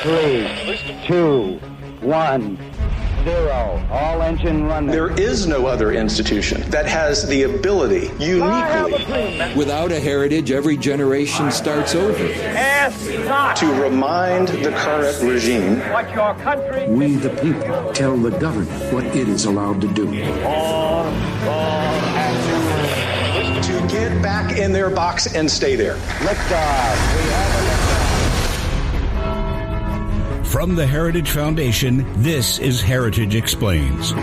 3, 2, 1, 0. All engine running. There is no other institution that has the ability uniquely. Without a heritage, every generation starts over. Ask not to remind the current regime what your country. We, the people, tell the government what it is allowed to do. All action. to get back in their box and stay there. Liftoff. We have a liftoff. From the Heritage Foundation, this is Heritage Explains.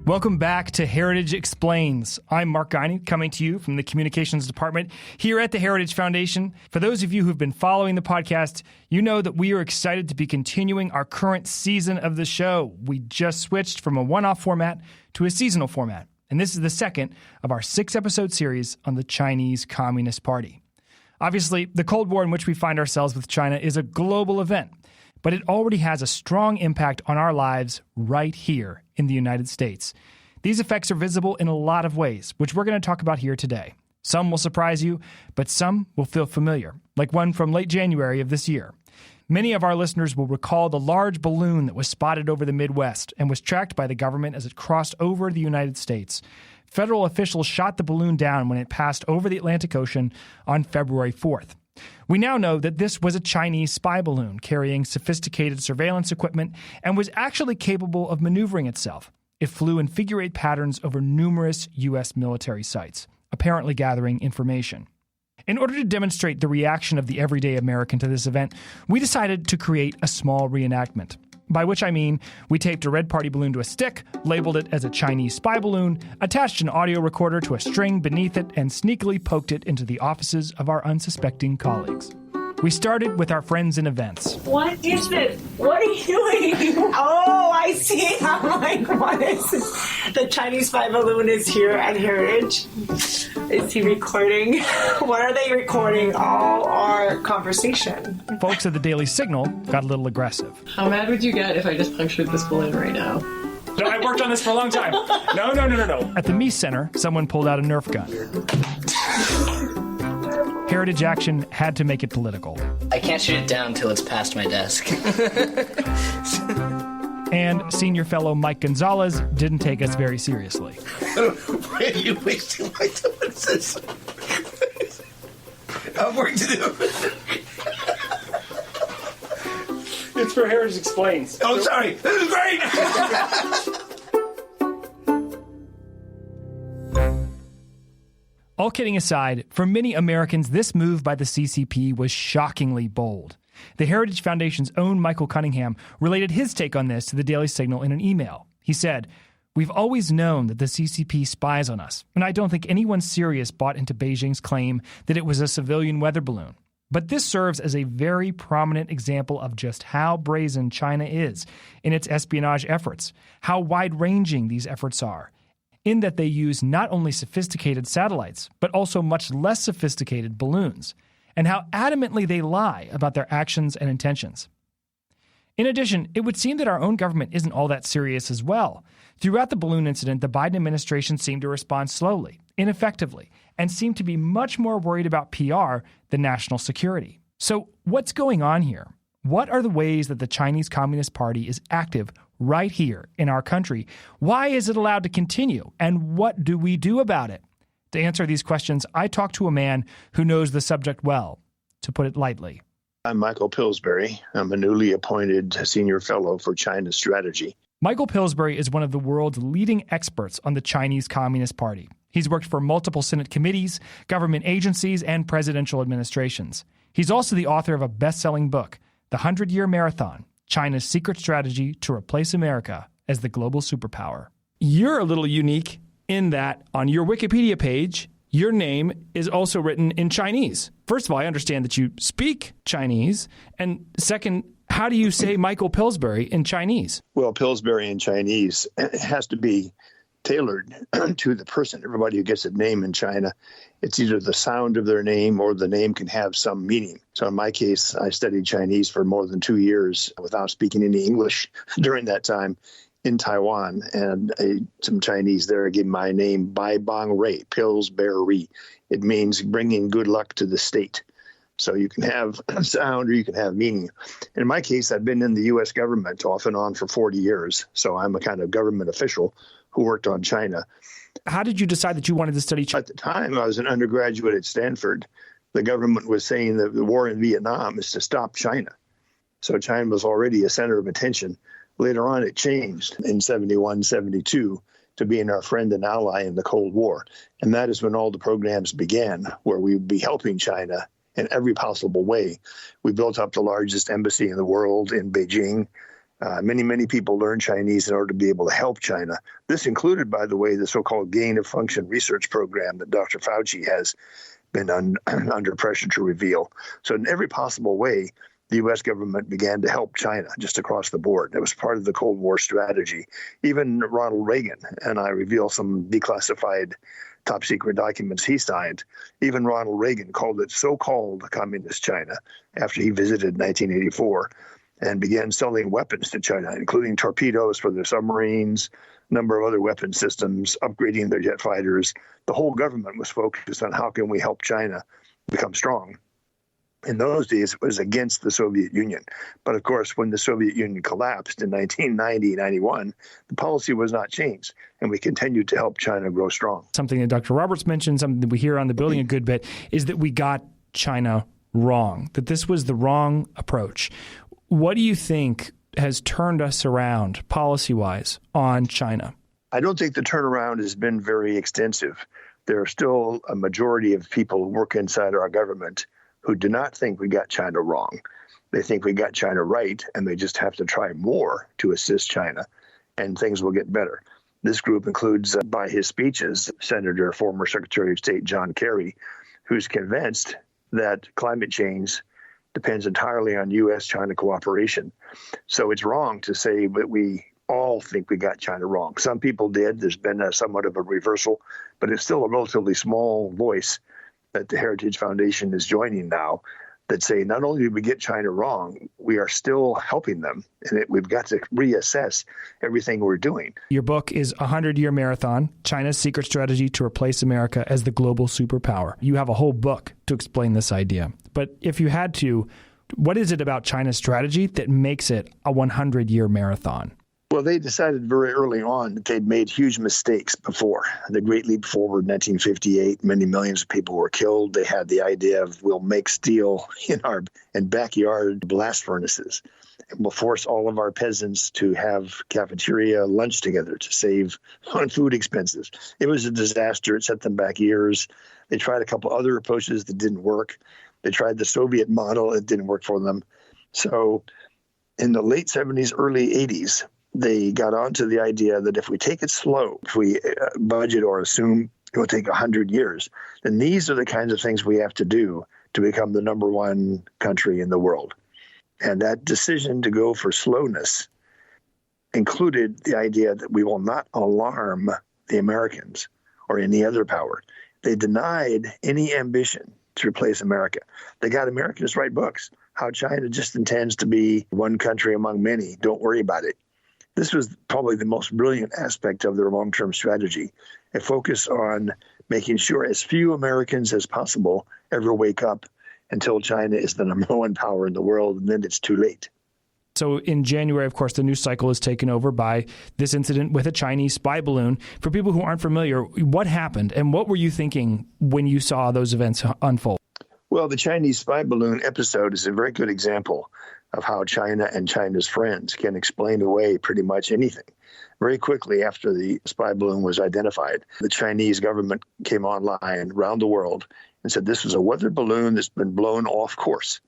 Welcome back to Heritage Explains. I'm Mark Guiney, coming to you from the Communications Department here at the Heritage Foundation. For those of you who've been following the podcast, you know that we are excited to be continuing our current season of the show. We just switched from a one-off format to a seasonal format, and this is the second of our 6-episode series on the Chinese Communist Party. Obviously, the Cold War in which we find ourselves with China is a global event, but it already has a strong impact on our lives right here in the United States. These effects are visible in a lot of ways, which we're going to talk about here today. Some will surprise you, but some will feel familiar, like one from late January of this year. Many of our listeners will recall the large balloon that was spotted over the Midwest and was tracked by the government as it crossed over the United States. Federal officials shot the balloon down when it passed over the Atlantic Ocean on February 4th. We now know that this was a Chinese spy balloon carrying sophisticated surveillance equipment and was actually capable of maneuvering itself. It flew in figure-8 patterns over numerous U.S. military sites, apparently gathering information. In order to demonstrate the reaction of the everyday American to this event, we decided to create a small reenactment. By which I mean, we taped a red party balloon to a stick, labeled it as a Chinese spy balloon, attached an audio recorder to a string beneath it, and sneakily poked it into the offices of our unsuspecting colleagues. We started with our friends in events. What is this? What are you doing? Oh, I see. I'm like, what is this? The Chinese spy balloon is here at Heritage. Is he recording? What are they recording? All our conversation. Folks at the Daily Signal got a little aggressive. How mad would you get if I just punctured this balloon right now? No, I worked on this for a long time. No. At the Mies Center, someone pulled out a Nerf gun. Heritage Action had to make it political. I can't shoot it down till it's past my desk. And senior fellow Mike Gonzalez didn't take us very seriously. Why are you wasting my time on this? I have work to do. It's for Heritage Explains. Oh, sorry. This is great. All kidding aside, for many Americans, this move by the CCP was shockingly bold. The Heritage Foundation's own Michael Cunningham related his take on this to the Daily Signal in an email. He said, "We've always known that the CCP spies on us, and I don't think anyone serious bought into Beijing's claim that it was a civilian weather balloon. But this serves as a very prominent example of just how brazen China is in its espionage efforts, how wide-ranging these efforts are, in that they use not only sophisticated satellites, but also much less sophisticated balloons, and how adamantly they lie about their actions and intentions. In addition, it would seem that our own government isn't all that serious as well. Throughout the balloon incident, the Biden administration seemed to respond slowly, ineffectively, and seemed to be much more worried about PR than national security. So what's going on here? What are the ways that the Chinese Communist Party is active right here in our country? Why is it allowed to continue? And what do we do about it? To answer these questions, I talked to a man who knows the subject well, to put it lightly. I'm Michael Pillsbury. I'm a newly appointed senior fellow for China strategy. Michael Pillsbury is one of the world's leading experts on the Chinese Communist Party. He's worked for multiple Senate committees, government agencies, and presidential administrations. He's also the author of a best-selling book, The 100-Year Marathon, China's Secret Strategy to Replace America as the Global Superpower. You're a little unique in that on your Wikipedia page, your name is also written in Chinese. First of all, I understand that you speak Chinese. And second, how do you say Michael Pillsbury in Chinese? Well, Pillsbury in Chinese has to be tailored to the person. Everybody who gets a name in China, it's either the sound of their name or the name can have some meaning. So in my case, I studied Chinese for more than 2 years without speaking any English during that time in Taiwan. And some Chinese there gave my name Bai Bang Rei, Pillsbury. It means bringing good luck to the state. So you can have sound or you can have meaning. In my case, I've been in the U.S. government off and on for 40 years. So I'm a kind of government official who worked on China. How did you decide that you wanted to study China? At the time, I was an undergraduate at Stanford. The government was saying that the war in Vietnam is to stop China. So China was already a center of attention. Later on, it changed in 71, 72 to being our friend and ally in the Cold War. And that is when all the programs began, where we would be helping China in every possible way. We built up the largest embassy in the world in Beijing. Many people learned Chinese in order to be able to help China. This included, by the way, the so-called gain of function research program that Dr. Fauci has been under pressure to reveal. So in every possible way, the U.S. government began to help China just across the board. It was part of the Cold War strategy. Even Ronald Reagan, and I reveal some declassified top secret documents he signed, even Ronald Reagan called it so-called communist China after he visited in 1984 and began selling weapons to China, including torpedoes for their submarines, a number of other weapon systems, upgrading their jet fighters. The whole government was focused on how can we help China become strong. In those days, it was against the Soviet Union. But of course, when the Soviet Union collapsed in 1990-91, the policy was not changed, and we continued to help China grow strong. Something that Dr. Roberts mentioned, something that we hear on the building a good bit, is that we got China wrong, that this was the wrong approach. What do you think has turned us around policy-wise on China? I don't think the turnaround has been very extensive. There are still a majority of people who work inside our government who do not think we got China wrong. They think we got China right, and they just have to try more to assist China, and things will get better. This group includes, by his speeches, former Secretary of State John Kerry, who's convinced that climate change depends entirely on U.S.-China cooperation. So it's wrong to say that we all think we got China wrong. Some people did. There's been somewhat of a reversal, but it's still a relatively small voice that the Heritage Foundation is joining now that say not only did we get China wrong, we are still helping them, and we've got to reassess everything we're doing. Your book is 100-Year Marathon, China's Secret Strategy to Replace America as the Global Superpower. You have a whole book to explain this idea. But if you had to, what is it about China's strategy that makes it a 100-year marathon? Well, they decided very early on that they'd made huge mistakes before. The Great Leap Forward in 1958, many millions of people were killed. They had the idea of we'll make steel in backyard blast furnaces. And we'll force all of our peasants to have cafeteria lunch together to save on food expenses. It was a disaster. It set them back years. They tried a couple other approaches that didn't work. They tried the Soviet model. It didn't work for them. So in the late 70s, early 80s, they got onto the idea that if we take it slow, if we budget or assume it will take 100 years, then these are the kinds of things we have to do to become the number one country in the world. And that decision to go for slowness included the idea that we will not alarm the Americans or any other power. They denied any ambition to replace America. They got Americans to write books, how China just intends to be one country among many. Don't worry about it. This was probably the most brilliant aspect of their long-term strategy, a focus on making sure as few Americans as possible ever wake up until China is the number one power in the world, and then it's too late. So in January, of course, the news cycle is taken over by this incident with a Chinese spy balloon. For people who aren't familiar, what happened and what were you thinking when you saw those events unfold? Well, the Chinese spy balloon episode is a very good example of how China and China's friends can explain away pretty much anything. Very quickly after the spy balloon was identified, the Chinese government came online around the world and said this was a weather balloon that's been blown off course.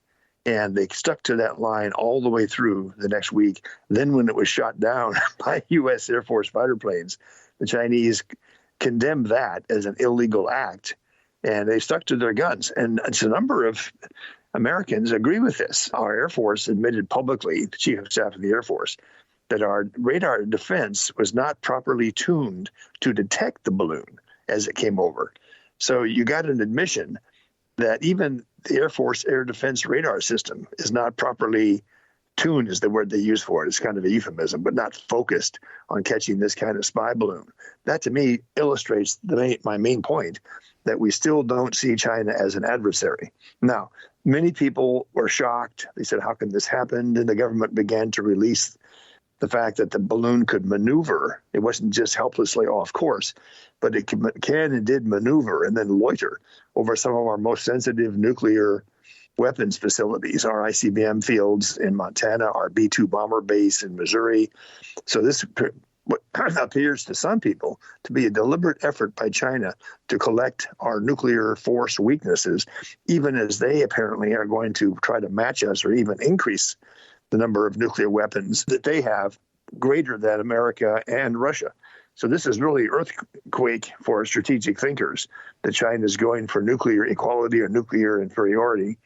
And they stuck to that line all the way through the next week. Then when it was shot down by U.S. Air Force fighter planes, the Chinese condemned that as an illegal act, and they stuck to their guns. And it's a number of Americans agree with this. Our Air Force admitted publicly, the Chief of Staff of the Air Force, that our radar defense was not properly tuned to detect the balloon as it came over. So you got an admission that even the Air Force air defense radar system is not properly tuned, is the word they use for it. It's kind of a euphemism, but not focused on catching this kind of spy balloon. That to me illustrates my main point, that we still don't see China as an adversary. Now, many people were shocked. They said, how can this happen? And the government began to release the fact that the balloon could maneuver. It wasn't just helplessly off course, but it can and did maneuver and then loiter over some of our most sensitive nuclear weapons facilities, our ICBM fields in Montana, our B-2 bomber base in Missouri. So this what appears to some people to be a deliberate effort by China to collect our nuclear force weaknesses, even as they apparently are going to try to match us or even increase the number of nuclear weapons that they have greater than America and Russia. So this is really earthquake for strategic thinkers that China is going for nuclear equality or nuclear inferiority,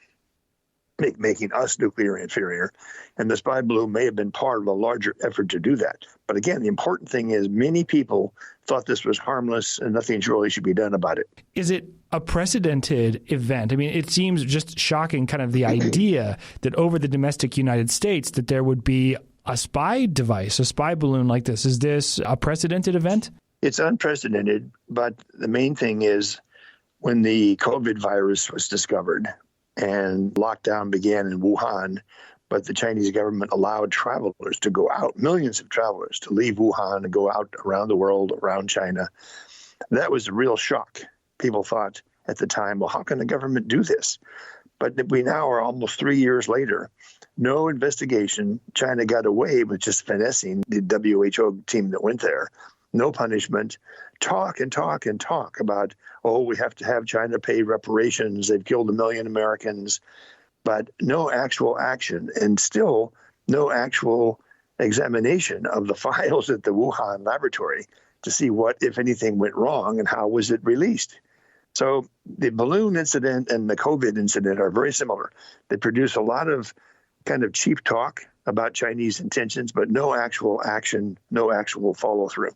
making us nuclear inferior. And the spy balloon may have been part of a larger effort to do that. But again, the important thing is many people thought this was harmless and nothing really should be done about it. Is it a precedented event? I mean, it seems just shocking, kind of the idea that over the domestic United States that there would be a spy device, a spy balloon like this. Is this a precedented event? It's unprecedented, but the main thing is when the COVID virus was discovered and lockdown began in Wuhan, but the Chinese government allowed travelers to go out, millions of travelers to leave Wuhan and go out around the world, around China. That was a real shock. People thought at the time, well, how can the government do this? But we now are almost 3 years later. No investigation. China got away with just finessing the WHO team that went there. No punishment. Talk and talk and talk about, oh, we have to have China pay reparations. They've killed 1 million Americans. But no actual action and still no actual examination of the files at the Wuhan laboratory to see what, if anything, went wrong and how was it released. So the balloon incident and the COVID incident are very similar. They produce a lot of kind of cheap talk about Chinese intentions, but no actual action, no actual follow through.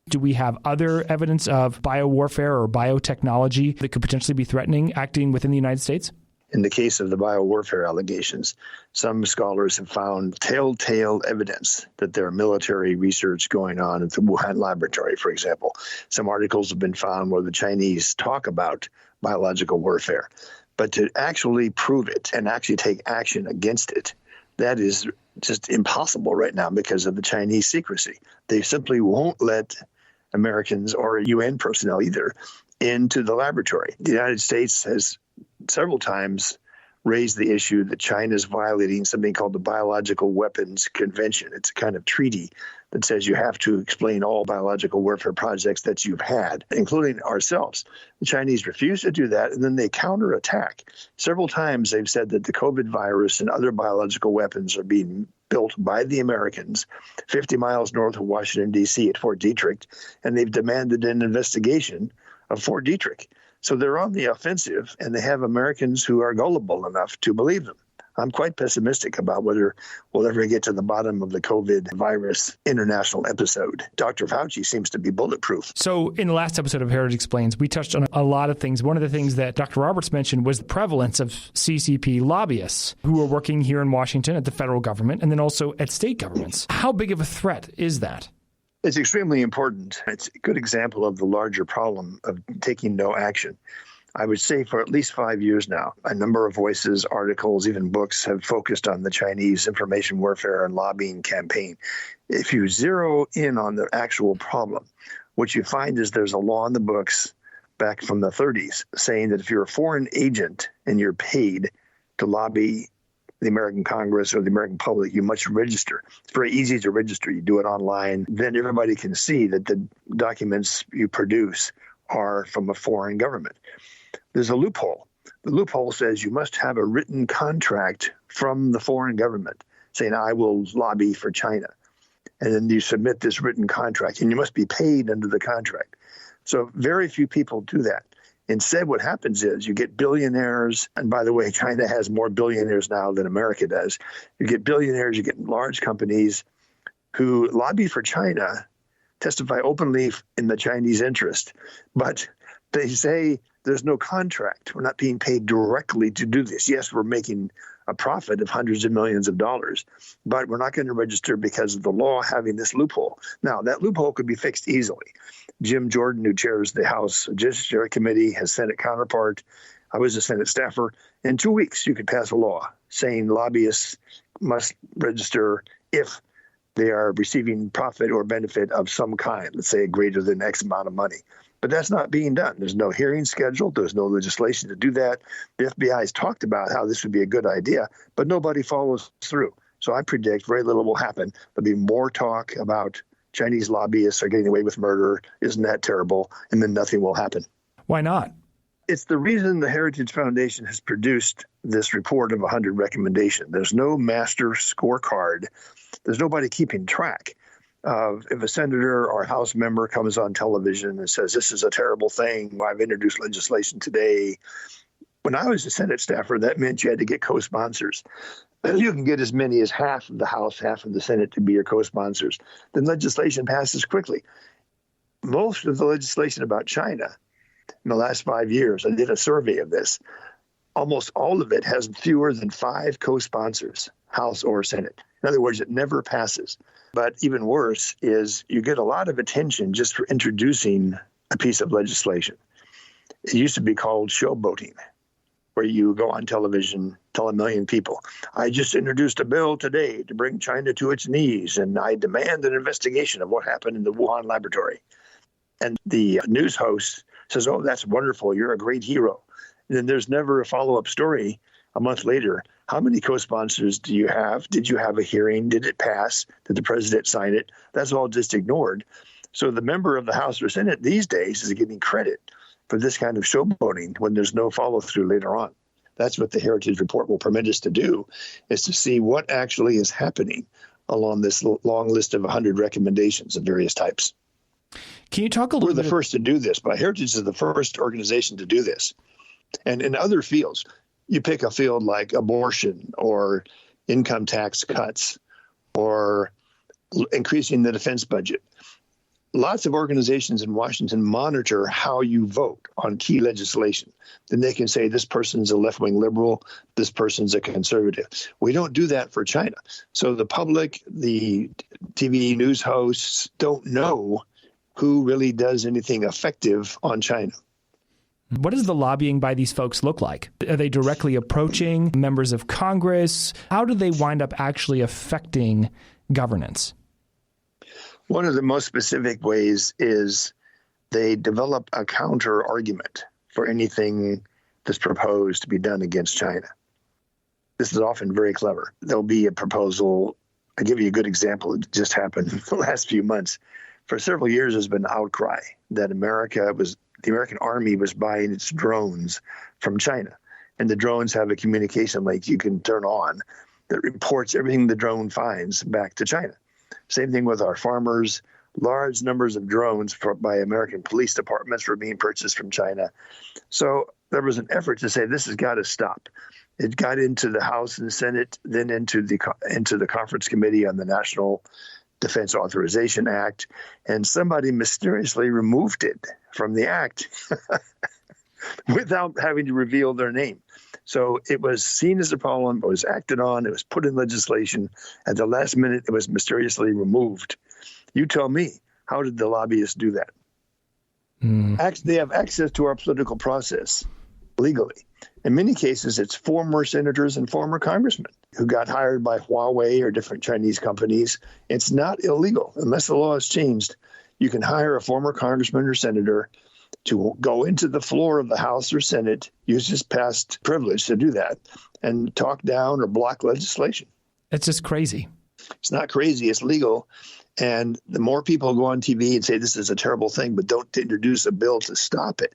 Do we have other evidence of biowarfare or biotechnology that could potentially be threatening acting within the United States? In the case of the biowarfare allegations, some scholars have found telltale evidence that there are military research going on at the Wuhan laboratory, for example. Some articles have been found where the Chinese talk about biological warfare. But to actually prove it and actually take action against it, that is just impossible right now because of the Chinese secrecy. They simply won't let Americans or UN personnel either into the laboratory. The United States has several times raised the issue that China is violating something called the Biological Weapons Convention. It's a kind of treaty that says you have to explain all biological warfare projects that you've had, including ourselves. The Chinese refuse to do that, and then they counterattack. Several times they've said that the COVID virus and other biological weapons are being built by the Americans 50 miles north of Washington, D.C. at Fort Detrick, and they've demanded an investigation of Fort Detrick. So they're on the offensive, and they have Americans who are gullible enough to believe them. I'm quite pessimistic about whether we'll ever get to the bottom of the COVID virus international episode. Dr. Fauci seems to be bulletproof. So in the last episode of Heritage Explains, we touched on a lot of things. One of the things that Dr. Roberts mentioned was the prevalence of CCP lobbyists who are working here in Washington at the federal government and then also at state governments. How big of a threat is that? It's extremely important. It's a good example of the larger problem of taking no action. I would say for at least 5 years now, a number of voices, articles, even books have focused on the Chinese information warfare and lobbying campaign. If you zero in on the actual problem, what you find is there's a law in the books back from the 30s saying that if you're a foreign agent and you're paid to lobby the American Congress or the American public, you must register. It's very easy to register. You do it online. Then everybody can see that the documents you produce are from a foreign government. There's a loophole. The loophole says you must have a written contract from the foreign government saying, I will lobby for China. And then you submit this written contract, and you must be paid under the contract. So very few people do that. Instead, what happens is you get billionaires, and by the way, China has more billionaires now than America does. You get billionaires, you get large companies who lobby for China, testify openly in the Chinese interest, but they say there's no contract. We're not being paid directly to do this. Yes, we're making a profit of hundreds of millions of dollars. But we're not going to register because of the law having this loophole. Now, that loophole could be fixed easily. Jim Jordan, who chairs the House Judiciary Committee, his Senate counterpart. I was a Senate staffer. In 2 weeks, you could pass a law saying lobbyists must register if they are receiving profit or benefit of some kind, let's say greater than X amount of money. But that's not being done. There's no hearing scheduled. There's no legislation to do that. The FBI has talked about how this would be a good idea, but nobody follows through. So I predict very little will happen. There'll be more talk about Chinese lobbyists are getting away with murder. Isn't that terrible? And then nothing will happen. Why not? It's the reason the Heritage Foundation has produced this report of 100 recommendations. There's no master scorecard. There's nobody keeping track. If a senator or House member comes on television and says, this is a terrible thing, I've introduced legislation today. When I was a Senate staffer, that meant you had to get co-sponsors. You can get as many as half of the House, half of the Senate to be your co-sponsors. Then legislation passes quickly. Most of the legislation about China in the last 5 years, I did a survey of this, almost all of it has fewer than 5 co-sponsors, House or Senate. In other words, it never passes. But even worse is you get a lot of attention just for introducing a piece of legislation. It used to be called showboating, where you go on television, tell 1 million people, I just introduced a bill today to bring China to its knees, and I demand an investigation of what happened in the Wuhan laboratory. And the news host says, oh, that's wonderful. You're a great hero. And then there's never a follow-up story a month later. How many co-sponsors do you have? Did you have a hearing? Did it pass? Did the president sign it? That's all just ignored. So the member of the House or Senate these days is getting credit for this kind of showboating when there's no follow-through later on. That's what the Heritage Report will permit us to do, is to see what actually is happening along this long list of 100 recommendations of various types. Can you talk a little bit? We're the first to do this, but Heritage is the first organization to do this. And in other fields, you pick a field like abortion or income tax cuts or increasing the defense budget. Lots of organizations in Washington monitor how you vote on key legislation. Then they can say this person's a left-wing liberal, this person's a conservative. We don't do that for China. So the public, the TV news hosts don't know who really does anything effective on China. What does the lobbying by these folks look like? Are they directly approaching members of Congress? How do they wind up actually affecting governance? One of the most specific ways is they develop a counter argument for anything that's proposed to be done against China. This is often very clever. There'll be a proposal. I'll give you a good example. It just happened in the last few months. For several years, there's been outcry that the American Army was buying its drones from China. And the drones have a communication link you can turn on that reports everything the drone finds back to China. Same thing with our farmers. Large numbers of drones by American police departments were being purchased from China. So there was an effort to say this has got to stop. It got into the House and Senate, then into the Conference Committee on the National Defense Authorization Act, and somebody mysteriously removed it from the act without having to reveal their name. So it was seen as a problem, it was acted on, it was put in legislation. At the last minute, it was mysteriously removed. You tell me, how did the lobbyists do that? They have access to our political process legally. In many cases, it's former senators and former congressmen who got hired by Huawei or different Chinese companies. It's not illegal. Unless the law has changed, you can hire a former congressman or senator to go into the floor of the House or Senate, use his past privilege to do that, and talk down or block legislation. It's just crazy. It's not crazy. It's legal. And the more people go on TV and say this is a terrible thing, but don't introduce a bill to stop it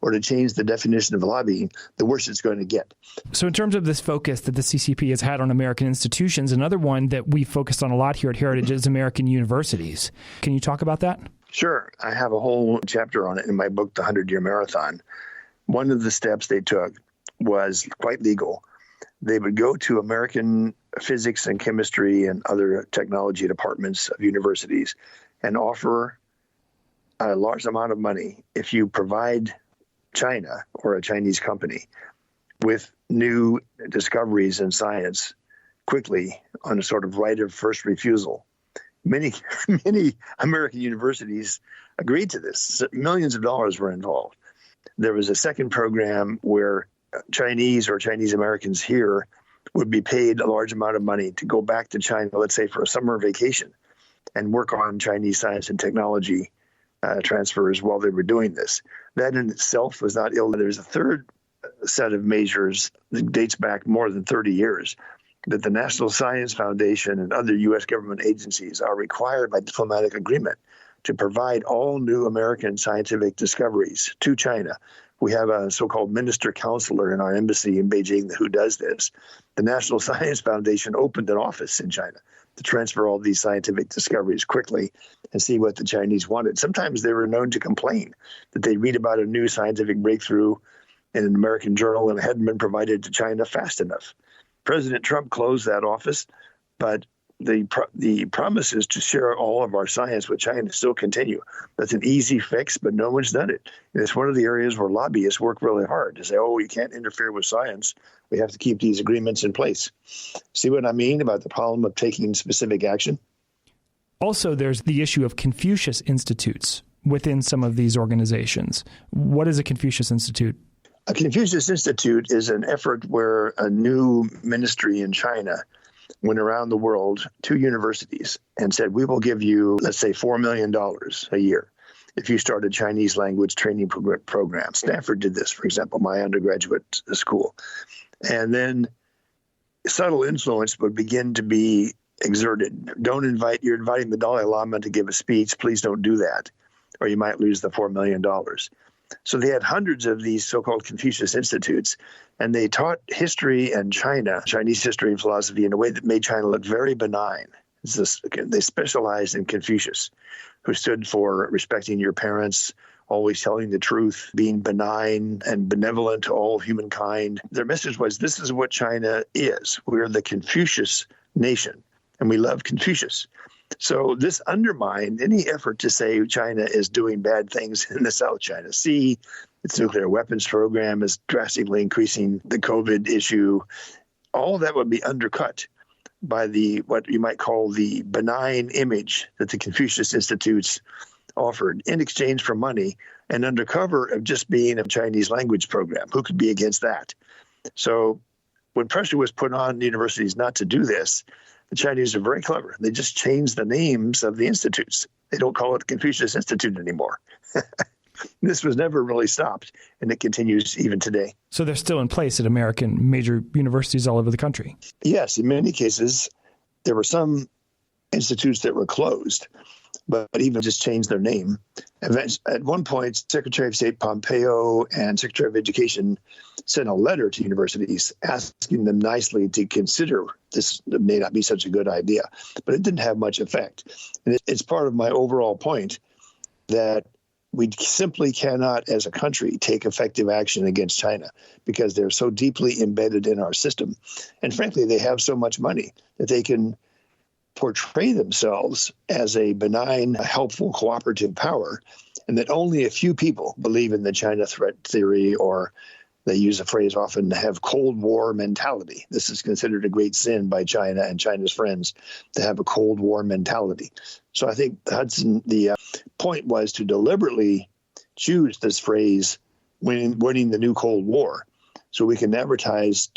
or to change the definition of lobbying, the worse it's going to get. So in terms of this focus that the CCP has had on American institutions, another one that we focused on a lot here at Heritage is American universities. Can you talk about that? Sure. I have a whole chapter on it in my book, The 100-Year Marathon. One of the steps they took was quite legal. They would go to American physics and chemistry and other technology departments of universities and offer a large amount of money if you provide China or a Chinese company with new discoveries in science quickly on a sort of right of first refusal. Many American universities agreed to this. Millions of dollars were involved. There was a second program where Chinese or Chinese Americans here would be paid a large amount of money to go back to China, let's say for a summer vacation, and work on Chinese science and technology transfers while they were doing this. That in itself was not ill. There's a third set of measures that dates back more than 30 years that the National Science Foundation and other U.S. government agencies are required by diplomatic agreement to provide all new American scientific discoveries to China. We have a so-called minister counselor in our embassy in Beijing who does this. The National Science Foundation opened an office in China to transfer all these scientific discoveries quickly and see what the Chinese wanted. Sometimes they were known to complain that they read about a new scientific breakthrough in an American journal and it hadn't been provided to China fast enough. President Trump closed that office, but the promises to share all of our science with China still continue. That's an easy fix, but no one's done it. And it's one of the areas where lobbyists work really hard to say, oh, you can't interfere with science. We have to keep these agreements in place. See what I mean about the problem of taking specific action? Also, there's the issue of Confucius Institutes within some of these organizations. What is a Confucius Institute? A Confucius Institute is an effort where a new ministry in China went around the world to universities and said, we will give you, let's say, $4 million a year if you start a Chinese language training program. Stanford did this, for example, my undergraduate school. And then subtle influence would begin to be exerted. You're inviting the Dalai Lama to give a speech. Please don't do that, or you might lose the $4 million. So they had hundreds of these so-called Confucius Institutes, and they taught history and Chinese history and philosophy in a way that made China look very benign. They specialized in Confucius, who stood for respecting your parents, always telling the truth, being benign and benevolent to all humankind. Their message was, this is what China is. We're the Confucius nation, and we love Confucius. So this undermined any effort to say China is doing bad things in the South China Sea. Its nuclear weapons program is drastically increasing the COVID issue. All of that would be undercut by what you might call the benign image that the Confucius Institutes offered in exchange for money and under cover of just being a Chinese language program. Who could be against that? So when pressure was put on universities not to do this, the Chinese are very clever. They just changed the names of the institutes. They don't call it the Confucius Institute anymore. This was never really stopped, and it continues even today. So they're still in place at American major universities all over the country? Yes, in many cases, there were some institutes that were closed, but even just changed their name. At one point, Secretary of State Pompeo and Secretary of Education sent a letter to universities asking them nicely to consider this may not be such a good idea, but it didn't have much effect. And it's part of my overall point that we simply cannot, as a country, take effective action against China because they're so deeply embedded in our system. And frankly, they have so much money that they can portray themselves as a benign, helpful, cooperative power, and that only a few people believe in the China threat theory, or they use a phrase often, have Cold War mentality. This is considered a great sin by China and China's friends to have a Cold War mentality. So I think the point was to deliberately choose this phrase, winning the new Cold War, so we can advertise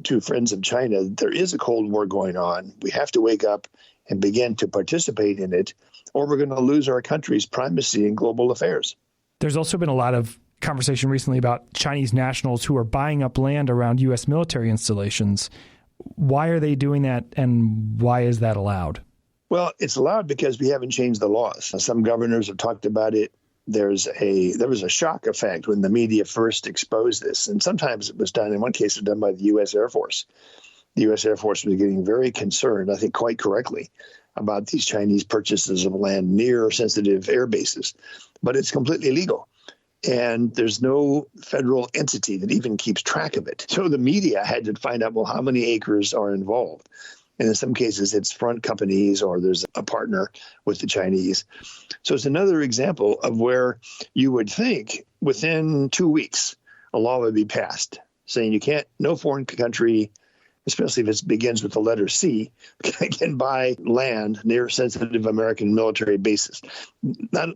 to friends of China that there is a Cold War going on. We have to wake up and begin to participate in it, or we're going to lose our country's primacy in global affairs. There's also been a lot of conversation recently about Chinese nationals who are buying up land around U.S. military installations. Why are they doing that, and why is that allowed? Well, it's allowed because we haven't changed the laws. Some governors have talked about it. There was a shock effect when the media first exposed this, and sometimes it was done, in one case, it was done by the U.S. Air Force. The U.S. Air Force was getting very concerned, I think quite correctly, about these Chinese purchases of land near sensitive air bases. But it's completely legal, and there's no federal entity that even keeps track of it. So the media had to find out, well, how many acres are involved? And in some cases, it's front companies or there's a partner with the Chinese. So it's another example of where you would think within 2 weeks, a law would be passed saying no foreign country, especially if it begins with the letter C, can buy land near sensitive American military bases.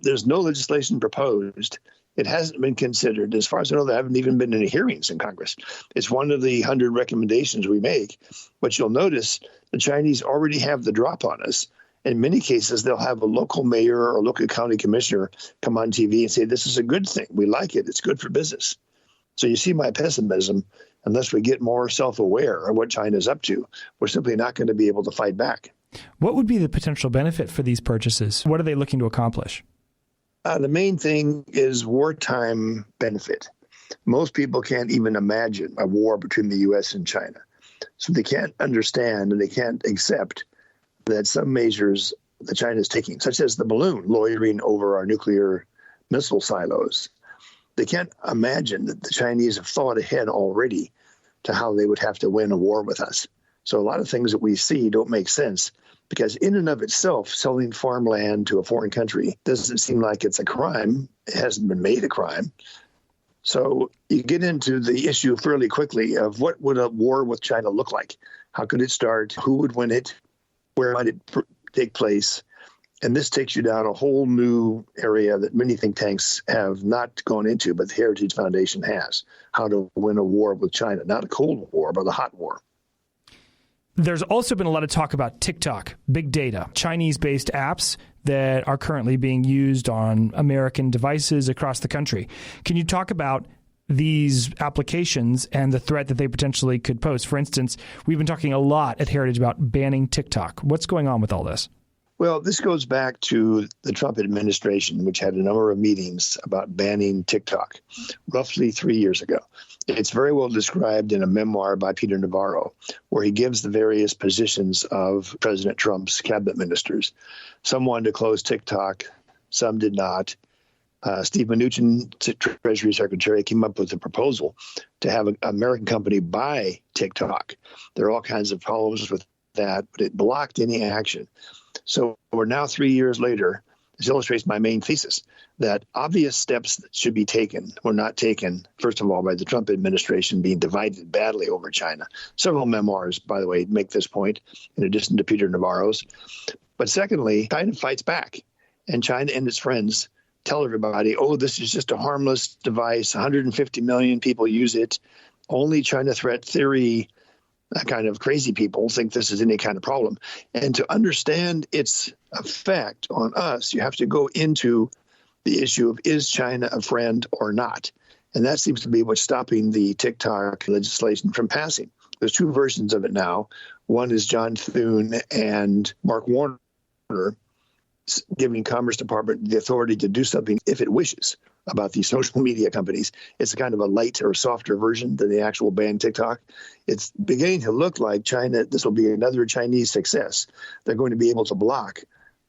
There's no legislation proposed. It hasn't been considered. As far as I know, there haven't even been any hearings in Congress. It's one of the 100 recommendations we make. But you'll notice the Chinese already have the drop on us. In many cases, they'll have a local mayor or local county commissioner come on TV and say, this is a good thing. We like it. It's good for business. So you see my pessimism. Unless we get more self-aware of what China's up to, we're simply not going to be able to fight back. What would be the potential benefit for these purchases? What are they looking to accomplish? The main thing is wartime benefit. Most people can't even imagine a war between the U.S. and China. So they can't understand and they can't accept that some measures that China is taking, such as the balloon loitering over our nuclear missile silos, they can't imagine that the Chinese have thought ahead already to how they would have to win a war with us. So a lot of things that we see don't make sense because in and of itself, selling farmland to a foreign country doesn't seem like it's a crime. It hasn't been made a crime. So you get into the issue fairly quickly of what would a war with China look like? How could it start? Who would win it? Where might it take place? And this takes you down a whole new area that many think tanks have not gone into, but the Heritage Foundation has. How to win a war with China, not a cold war, but a hot war. There's also been a lot of talk about TikTok, big data, Chinese-based apps that are currently being used on American devices across the country. Can you talk about these applications and the threat that they potentially could pose? For instance, we've been talking a lot at Heritage about banning TikTok. What's going on with all this? Well, this goes back to the Trump administration, which had a number of meetings about banning TikTok roughly 3 years ago. It's very well described in a memoir by Peter Navarro, where he gives the various positions of President Trump's cabinet ministers. Some wanted to close TikTok, some did not. Steve Mnuchin, Treasury Secretary, came up with a proposal to have an American company buy TikTok. There are all kinds of problems with that, but it blocked any action. So we're now 3 years later. This illustrates my main thesis that obvious steps that should be taken were not taken, first of all, by the Trump administration being divided badly over China. Several memoirs, by the way, make this point, in addition to Peter Navarro's. But secondly, China fights back. And China and its friends tell everybody, oh, this is just a harmless device. 150 million people use it. Only China threat theory kind of crazy people think this is any kind of problem. And to understand its effect on us, you have to go into the issue of is China a friend or not? And that seems to be what's stopping the TikTok legislation from passing. There's two versions of it now. One is John Thune and Mark Warner giving Commerce Department the authority to do something if it wishes about these social media companies. It's a kind of a light or softer version than the actual ban TikTok. It's beginning to look like China, this will be another Chinese success. They're going to be able to block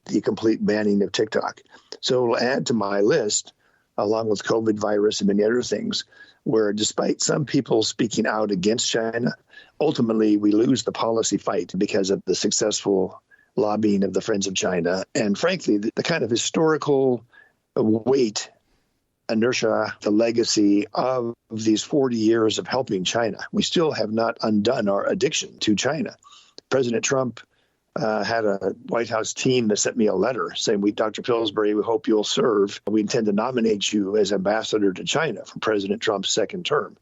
the complete banning of TikTok. So it'll add to my list, along with COVID virus and many other things, where despite some people speaking out against China, ultimately we lose the policy fight because of the successful lobbying of the Friends of China. And frankly, the kind of historical weight, inertia, the legacy of these 40 years of helping China. We still have not undone our addiction to China. President Trump had a White House team that sent me a letter saying, Dr. Pillsbury, we hope you'll serve. We intend to nominate you as ambassador to China for President Trump's second term.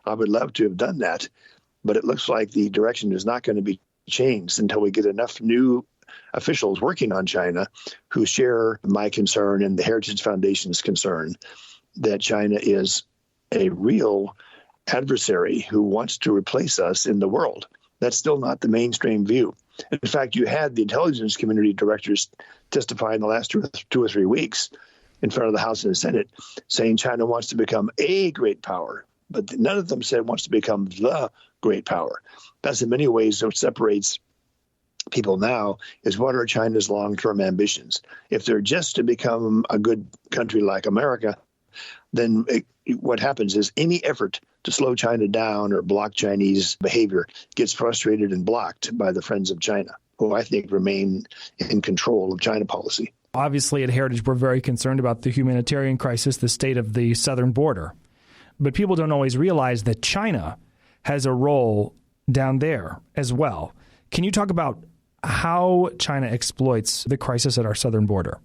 I would love to have done that, but it looks like the direction is not going to be changed until we get enough new officials working on China who share my concern and the Heritage Foundation's concern that China is a real adversary who wants to replace us in the world. That's still not the mainstream view. In fact, you had the intelligence community directors testify in the last 2 or 3 weeks in front of the House and the Senate saying China wants to become a great power, but none of them said wants to become the great power. That's in many ways what separates people now is what are China's long-term ambitions. If they're just to become a good country like America, then what happens is any effort to slow China down or block Chinese behavior gets frustrated and blocked by the Friends of China, who I think remain in control of China policy. Obviously, at Heritage, we're very concerned about the humanitarian crisis, the state of the southern border. But people don't always realize that China has a role down there as well. Can you talk about how China exploits the crisis at our southern border?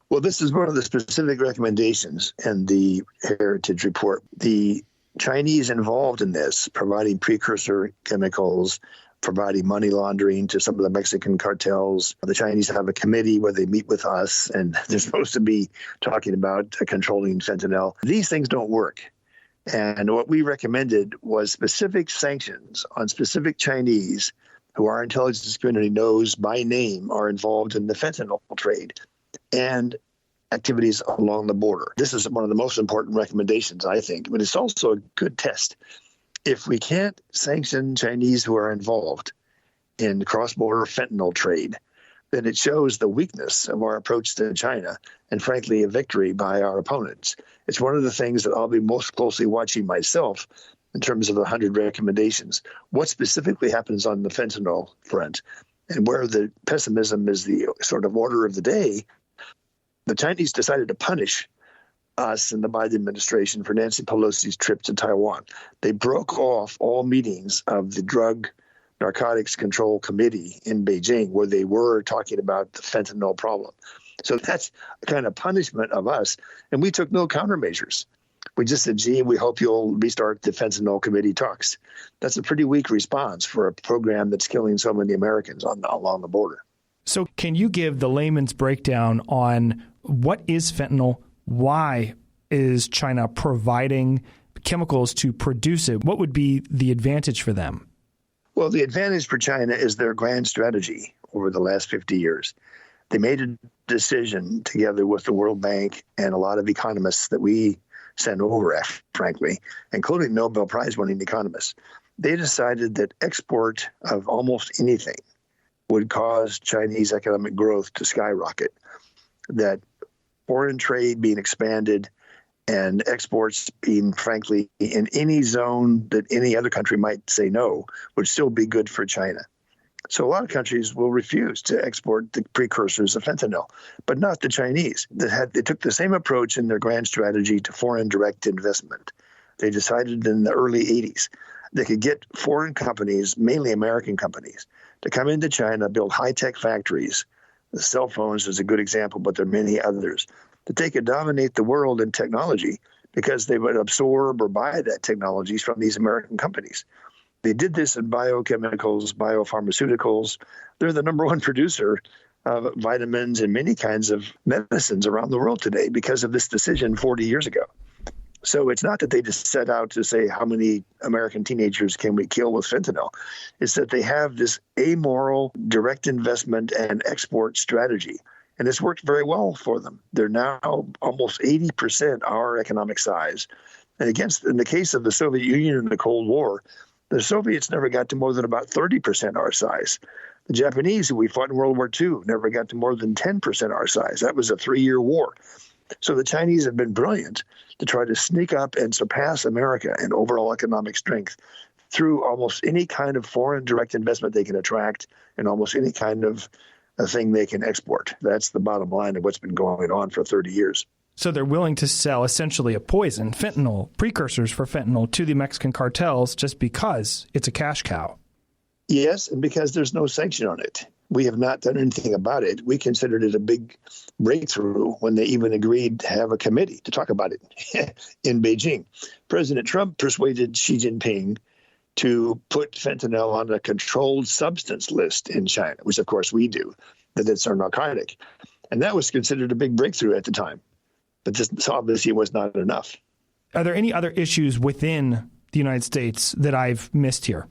Well, this is one of the specific recommendations in the Heritage Report. The Chinese involved in this, providing precursor chemicals, providing money laundering to some of the Mexican cartels. The Chinese have a committee where they meet with us, and they're supposed to be talking about controlling fentanyl. These things don't work. And what we recommended was specific sanctions on specific Chinese who our intelligence community knows by name are involved in the fentanyl trade and activities along the border. This is one of the most important recommendations, I think, but it's also a good test. If we can't sanction Chinese who are involved in cross-border fentanyl trade, then it shows the weakness of our approach to China and, frankly, a victory by our opponents. It's one of the things that I'll be most closely watching myself in terms of the 100 recommendations. What specifically happens on the fentanyl front, and where the pessimism is the sort of order of the day, the Chinese decided to punish us and the Biden administration for Nancy Pelosi's trip to Taiwan. They broke off all meetings of the Drug Narcotics Control Committee in Beijing, where they were talking about the fentanyl problem. So that's a kind of punishment of us. And we took no countermeasures. We just said, gee, we hope you'll restart the fentanyl committee talks. That's a pretty weak response for a program that's killing so many Americans along the border. So can you give the layman's breakdown on what is fentanyl? Why is China providing chemicals to produce it? What would be the advantage for them? Well, the advantage for China is their grand strategy over the last 50 years. They made a decision together with the World Bank and a lot of economists that we sent over, frankly, including Nobel Prize-winning economists. They decided that export of almost anything would cause Chinese economic growth to skyrocket, that foreign trade being expanded and exports being, frankly, in any zone that any other country might say no, would still be good for China. So a lot of countries will refuse to export the precursors of fentanyl, but not the Chinese. They took the same approach in their grand strategy to foreign direct investment. They decided in the early 80s they could get foreign companies, mainly American companies, to come into China, build high-tech factories. The cell phones is a good example, but there are many others, that they could dominate the world in technology because they would absorb or buy that technologies from these American companies. They did this in biochemicals, biopharmaceuticals. They're the number one producer of vitamins and many kinds of medicines around the world today because of this decision 40 years ago. So it's not that they just set out to say how many American teenagers can we kill with fentanyl. It's that they have this amoral direct investment and export strategy. And it's worked very well for them. They're now almost 80% our economic size. And in the case of the Soviet Union in the Cold War, the Soviets never got to more than about 30% our size. The Japanese, who we fought in World War II, never got to more than 10% our size. That was a 3-year war. So the Chinese have been brilliant to try to sneak up and surpass America in overall economic strength through almost any kind of foreign direct investment they can attract and almost any kind of a thing they can export. That's the bottom line of what's been going on for 30 years. So they're willing to sell essentially a poison, fentanyl, precursors for fentanyl to the Mexican cartels just because it's a cash cow. Yes, and because there's no sanction on it. We have not done anything about it. We considered it a big breakthrough when they even agreed to have a committee to talk about it in Beijing. President Trump persuaded Xi Jinping to put fentanyl on a controlled substance list in China, which of course we do, that it's a narcotic. And that was considered a big breakthrough at the time. But this obviously was not enough. Are there any other issues within the United States that I've missed here?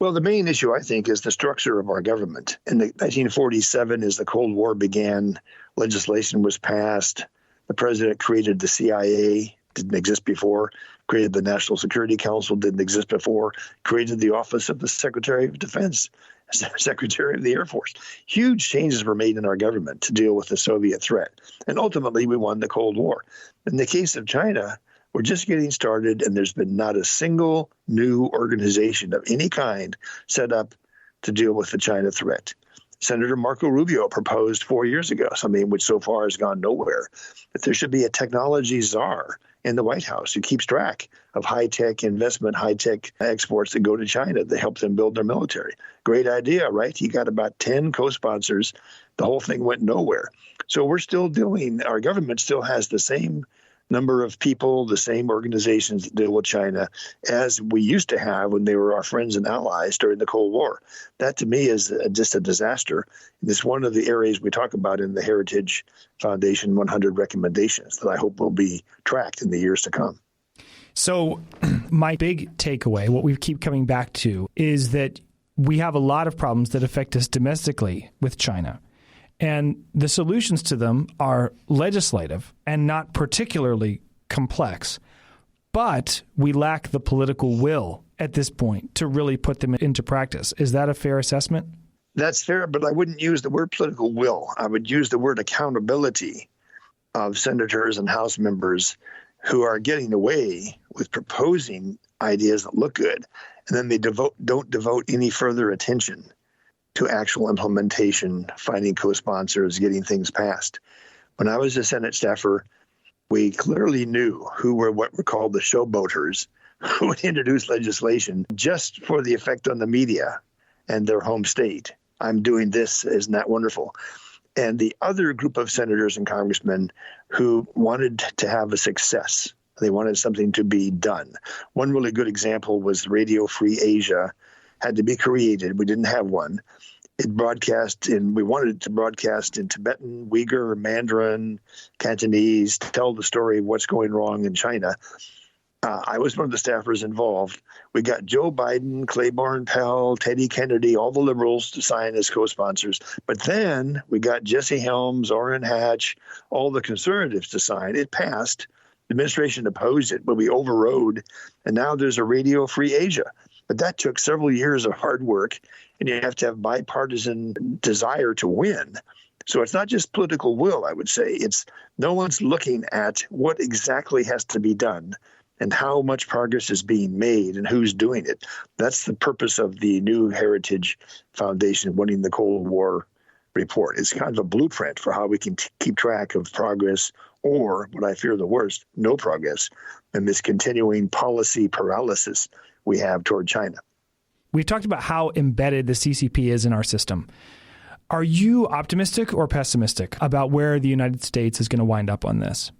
Well, the main issue, I think, is the structure of our government. In 1947, as the Cold War began, legislation was passed. The president created the CIA, didn't exist before, created the National Security Council, didn't exist before, created the Office of the Secretary of Defense, Secretary of the Air Force. Huge changes were made in our government to deal with the Soviet threat. And ultimately, we won the Cold War. In the case of China, we're just getting started, and there's been not a single new organization of any kind set up to deal with the China threat. Senator Marco Rubio proposed 4 years ago, something which so far has gone nowhere, that there should be a technology czar in the White House who keeps track of high-tech investment, high-tech exports that go to China that help them build their military. Great idea, right? He got about 10 co-sponsors. The whole thing went nowhere. So our government still has the same number of people, the same organizations that deal with China as we used to have when they were our friends and allies during the Cold War. That to me is just a disaster. It's one of the areas we talk about in the Heritage Foundation 100 recommendations that I hope will be tracked in the years to come. So my big takeaway, what we keep coming back to, is that we have a lot of problems that affect us domestically with China. And the solutions to them are legislative and not particularly complex. But we lack the political will at this point to really put them into practice. Is that a fair assessment? That's fair, but I wouldn't use the word political will. I would use the word accountability of senators and House members who are getting away with proposing ideas that look good, and then they don't devote any further attention to actual implementation, finding co-sponsors, getting things passed. When I was a Senate staffer, we clearly knew who were what were called the showboaters, who would introduce legislation just for the effect on the media and their home state. I'm doing this, isn't that wonderful? And the other group of senators and congressmen who wanted to have a success. They wanted something to be done. One really good example was Radio Free Asia had to be created. We didn't have one. We wanted it to broadcast in Tibetan, Uyghur, Mandarin, Cantonese, to tell the story of what's going wrong in China. I was one of the staffers involved. We got Joe Biden, Claiborne Pell, Teddy Kennedy, all the liberals to sign as co-sponsors. But then we got Jesse Helms, Orrin Hatch, all the conservatives to sign. It passed. The administration opposed it, but we overrode. And now there's a Radio Free Asia. But that took several years of hard work, and you have to have bipartisan desire to win. So it's not just political will, I would say. It's no one's looking at what exactly has to be done and how much progress is being made and who's doing it. That's the purpose of the new Heritage Foundation Winning the Cold War report. It's kind of a blueprint for how we can keep track of progress, or what I fear the worst, no progress, and this continuing policy paralysis we have toward China. We've talked about how embedded the CCP is in our system. Are you optimistic or pessimistic about where the United States is going to wind up on this?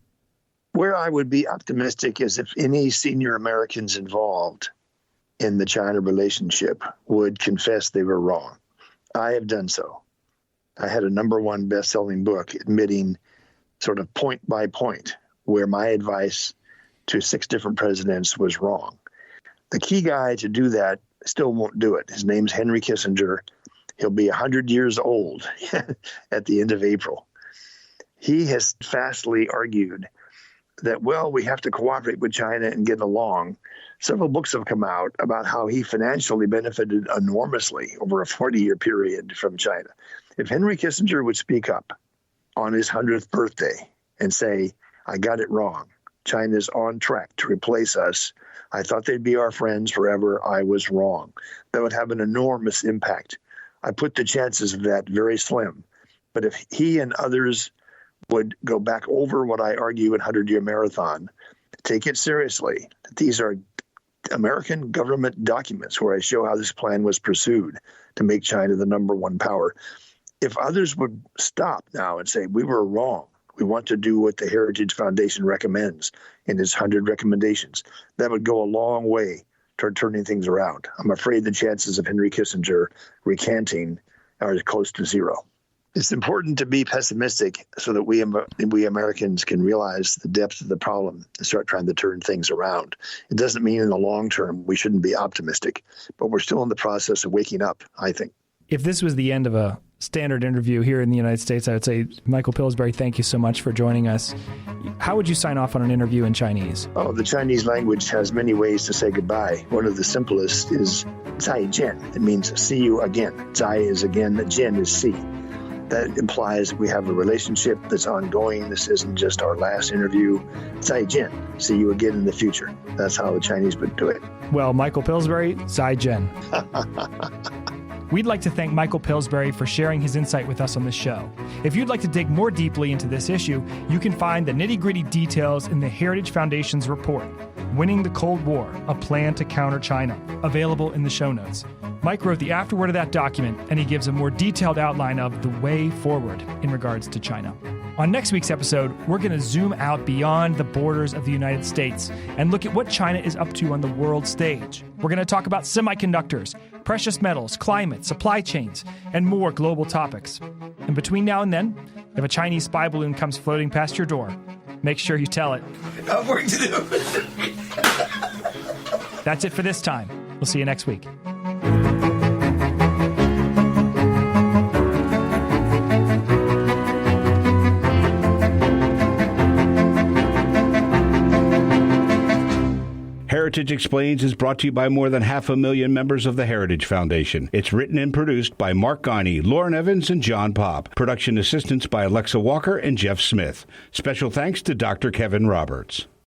Where I would be optimistic is if any senior Americans involved in the China relationship would confess they were wrong. I have done so. I had a #1 best-selling book admitting sort of point by point where my advice to 6 different presidents was wrong. The key guy to do that still won't do it. His name's Henry Kissinger. He'll be 100 years old at the end of April. He has fastly argued that, well, we have to cooperate with China and get along. Several books have come out about how he financially benefited enormously over a 40-year period from China. If Henry Kissinger would speak up on his 100th birthday and say, I got it wrong, China's on track to replace us, I thought they'd be our friends forever, I was wrong, that would have an enormous impact. I put the chances of that very slim. But if he and others would go back over what I argue in 100-Year Marathon, take it seriously, that these are American government documents where I show how this plan was pursued to make China the #1 power. If others would stop now and say, we were wrong, we want to do what the Heritage Foundation recommends in its 100 recommendations, that would go a long way toward turning things around. I'm afraid the chances of Henry Kissinger recanting are close to zero. It's important to be pessimistic so that we Americans can realize the depth of the problem and start trying to turn things around. It doesn't mean in the long term we shouldn't be optimistic, but we're still in the process of waking up, I think. If this was the end of a standard interview here in the United States, I would say, Michael Pillsbury, thank you so much for joining us. How would you sign off on an interview in Chinese? Oh, the Chinese language has many ways to say goodbye. One of the simplest is 再见. It means see you again. 再 is again, 见 is see. That implies we have a relationship that's ongoing. This isn't just our last interview. 再见. See you again in the future. That's how the Chinese would do it. Well, Michael Pillsbury, 再见. We'd like to thank Michael Pillsbury for sharing his insight with us on this show. If you'd like to dig more deeply into this issue, you can find the nitty-gritty details in the Heritage Foundation's report, Winning the Cold War, A Plan to Counter China, available in the show notes. Mike wrote the afterword of that document, and he gives a more detailed outline of the way forward in regards to China. On next week's episode, we're going to zoom out beyond the borders of the United States and look at what China is up to on the world stage. We're going to talk about semiconductors, precious metals, climate, supply chains, and more global topics. And between now and then, if a Chinese spy balloon comes floating past your door, make sure you tell it. I have work to do. That's it for this time. We'll see you next week. Heritage Explains is brought to you by more than 500,000 members of the Heritage Foundation. It's written and produced by Mark Guiney, Lauren Evans, and John Popp. Production assistance by Alexa Walker and Jeff Smith. Special thanks to Dr. Kevin Roberts.